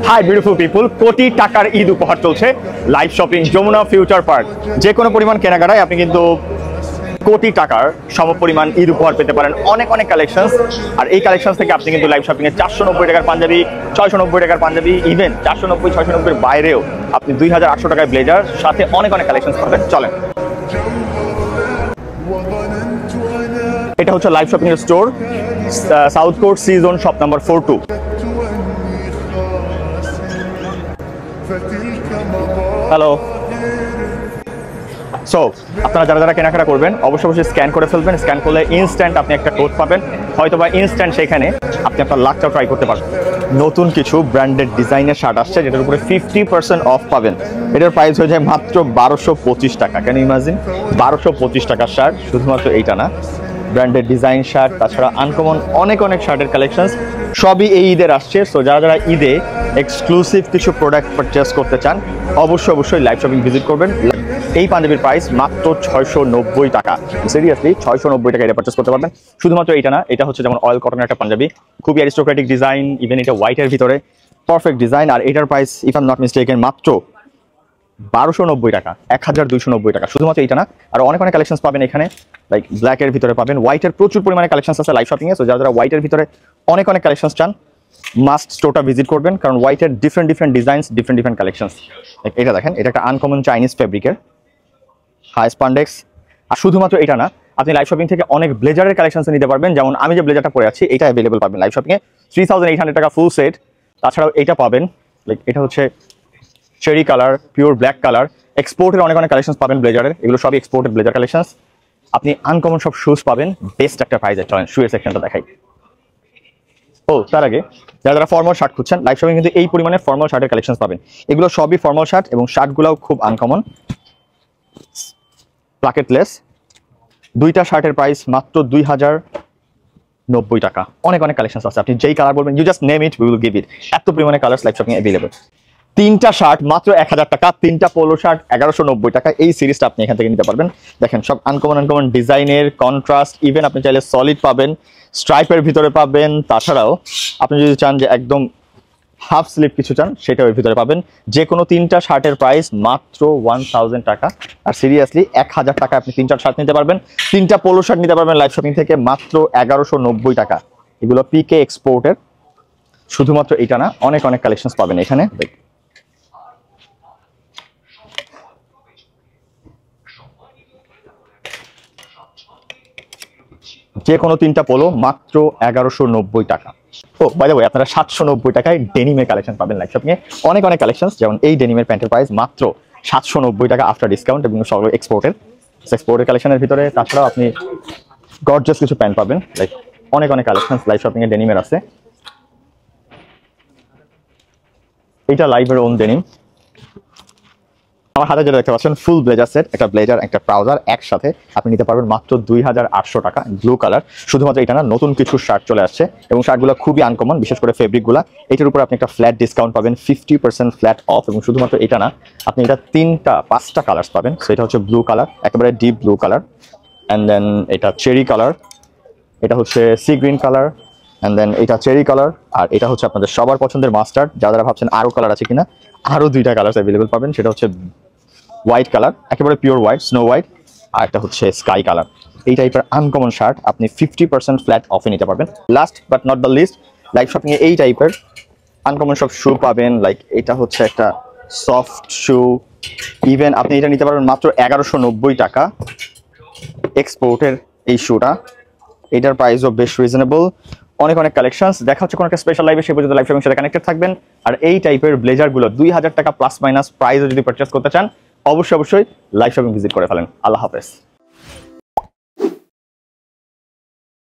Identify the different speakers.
Speaker 1: Hi beautiful people, কোটি টাকার ঈদ উপহার চলছে live shopping Jamuna future park. যে কোনো পরিমাণ কেনাকাটায় আপনি কিন্তু কোটি টাকার সমপরিমাণ ঈদ উপহার পেতে পারেন। অনেক অনেক কালেকশনস, আর এই কালেকশন থেকে আপনি কিন্তু লাইভ শপিং এ 490 টাকার পাঞ্জাবি, 690 টাকার পাঞ্জাবি, ইভেন 490 690 বাইরেও আপনি 2800 টাকায় ব্লেজার সাথে অনেক অনেক কালেকশন পাবেন। চলেন, এটা হচ্ছে লাইভ শপিং এর store, south court C zone, shop number 42। Hello, so আপনারা যারা যারা কেনাকাটা করবেন অবশ্যই স্ক্যান করে ফেলবেন। স্ক্যান করলে ইনস্ট্যান্ট আপনি একটা কোড পাবেন, হয়তো বা ইনস্ট্যান্ট সেখানে আপনি আপনার লাকটাও ট্রাই করতে পারবেন। নতুন কিছু ব্র্যান্ডেড ডিজাইনের শার্ট আসছে যেটার উপরে 50% অফ পাবেন। এটার প্রাইস হয়ে যায় মাত্র 1225 টাকা। Can you imagine? 1225 টাকার শার্ট। শুধুমাত্র এইটা না, ব্র্যান্ডেড ডিজাইন শার্ট, তাছাড়া আনকমন অনেক অনেক শার্টের কালেকশন সবই এই ঈদের আসছে। সো যারা যারা ঈদে এক্সক্লুসিভ কিছু প্রোডাক্ট পারচেস করতে চান অবশ্যই লাইভ শপিং ভিজিট করবেন। এই পাঞ্জাবির প্রাইস মাত্র 690 টাকা। সিরিয়াসলি 690 টাকা এটা পারচেস করতে পারবেন। শুধুমাত্র এইটা না, এটা হচ্ছে যেমন অয়েল কটনের একটা পাঞ্জাবি, খুবই অ্যারিস্টোক্রেটিক ডিজাইন, ইভেন এটা হোয়াইটের ভিতরে পারফেক্ট ডিজাইন। আর এটার price if I am not mistaken মাত্র 1290 টাকা, 1290 টাকা। শুধুমাত্র এইটা না, আর অনেক অনেক কালেকশন পাবেন এখানে, লাইক ব্ল্যাকের ভিতরে পাবেন, হোয়াইটের প্রচুর পরিমাণে কালেকশন আছে লাইভ শপিং এ। সো যারা যারা হোয়াইটের ভিতরে অনেক অনেক কালেকশন চান মাস্ট স্টোরটা ভিজিট করবেন, কারণ হোয়াইটের ডিফারেন্ট ডিজাইনস, ডিফারেন্ট কালেকশন। এটা দেখেন, এটা একটা আনকমন চাইনিজ ফেব্রিকের হাই স্পান্ডেক্স। আর শুধুমাত্র এটা না, আপনি লাইভ শপিং থেকে অনেক ব্লেজারের কালেকশন নিতে পারবেন। যেমন আমি যে ব্লেজারটা পরে আছি এটা অ্যাভেলেবল পাবেন লাইভ শপিং এ 3800 টাকা ফুল সেট। তাছাড়াও এটা পাবেন, লাইক এটা হচ্ছে cherry colour, pure black colour. এক্সপোর্টের অনেক অনেক কালেকশন পাবেন ব্লেজারের, এগুলো সবই এক্সপোর্টেড ব্লেজার কালেকশন। আপনি আনকমন সব শুজ পাবেন বেস্ট একটা প্রাইসে। চলেন শুয়ের সেকশনটা দেখাই। ও তার আগে যারা যারা ফর্মাল শার্ট খুঁজছেন, লাইভ শপিং কিন্তু এই পরিমাণে ফর্মাল শার্টের কালেকশন পাবেন। এগুলো সবই ফর্মাল শার্ট এবং শার্টগুলোও খুব আনকমন, প্লাকেটলেস। দুইটা শার্টের প্রাইস মাত্র 2090 টাকা। অনেক অনেক কালেকশন আছে, আপনি যেই কালার বলবেন you just name it, we will give it. এত পরিমাণে কালার লাইভ শপিং অ্যাভেলেবল। তিনটা শার্ট মাত্র 1000 টাকা, তিনটা পোলো শার্ট 1190 টাকা। এই সিরিজটা আপনি এখান থেকে নিতে পারবেন। দেখেন সব আনকমন ডিজাইনের, কন্ট্রাস্ট, ইভেন আপনি চাইলে সলিড পাবেন, স্ট্রাইপের ভিতরে পাবেন। তাছাড়াও আপনি যদি চান যে একদম হাফ স্লিভ কিছু চান সেটাও এর ভিতরে পাবেন। যে কোনো তিনটা শার্টের প্রাইস মাত্র 1000 টাকা। আর সিরিয়াসলি 1000 টাকা আপনি তিনটা শার্ট নিতে পারবেন। তিনটা পোলো শার্ট নিতে পারবেন লাইভ শপিং থেকে মাত্র 1190 টাকা। এগুলো পিকে এক্সপোর্টের। শুধুমাত্র এটা না, অনেক অনেক কালেকশন পাবেন এখানে। যে কোনো তিনটা পোলো মাত্র 1190 টাকা। ও বাই দ্য ওয়ে, আপনারা 790 টাকায় ডেনিমের কালেকশন পাবেন লাইভ শপিং এ। অনেক অনেক কালেকশন, যেমন এই ডেনিমের প্যান্টের প্রাইস মাত্র 790 টাকা আফটার ডিসকাউন্ট, এবং সব এক্সপোর্টের কালেকশনের ভিতরে। তাছাড়াও আপনি গর্জিয়াস কিছু প্যান্ট পাবেন, লাইক অনেক অনেক কালেকশন লাইভ শপিং এ ডেনিমের আছে। এটা লাইভের ওন ডেনিম। আমার হাতে যেটা দেখতে পাচ্ছেন ফুল ব্লেজার সেট, একটা ব্লেজার একটা ট্রাউজার একসাথে আপনি নিতে পারবেন মাত্র 2800 টাকা। Blue colour. শুধুমাত্র এটা না, নতুন কিছু শার্ট চলে আসছে এবং শার্টগুলো খুবই আনকমন, বিশেষ করে ফেব্রিকগুলো। এটার উপর আপনি একটা ফ্ল্যাট ডিসকাউন্ট পাবেন, 50% ফ্ল্যাট অফ। এবং শুধুমাত্র এটা না, আপনি এটা 5টা কালার্স পাবেন। সো এটা হচ্ছে ব্লু কালার, একেবারে deep blue colour, and then এটা চেরি কালার, এটা হচ্ছে sea green colour, and then এটা চেরি কালার, আর এটা হচ্ছে আপনাদের সবার পছন্দের মাস্টার্ড। যারা ভাবছেন আরো কালার আছে কিনা, আরো 2টা কালার অ্যাভেলেবল পাবেন। সেটা হচ্ছে হোয়াইট কালার, একেবারে পিওর হোয়াইট, স্নো হোয়াইট, আর একটা হচ্ছে স্কাই কালার। এই টাইপের আনকমন শার্ট আপনি 50% ফ্ল্যাট অফে নিতে পারবেন। Last but not the least, live shopping এ এই টাইপের আনকমন সব শু পাবেন। লাইক এটা হচ্ছে একটা সফট শু, ইভেন আপনি এটা নিতে পারবেন মাত্র 1190 টাকা। এক্সপোর্টের এই শুটা, এটার প্রাইসও বেশ রিজনেবল। অনেক অনেক কালেকশনস। দেখা হচ্ছে কোনো একটা স্পেশাল লাইভে, সে পর্যন্ত লাইভ শপিং সাথে কানেক্টেড থাকবেন। আর এই টাইপের ব্লেজারগুলো 2000 টাকা প্লাস মাইনাস প্রাইসও যদি পারচেস করতে চান অবশ্যই লাইভ শপিং ভিজিট করে ফেলেন। আল্লাহ হাফেজ।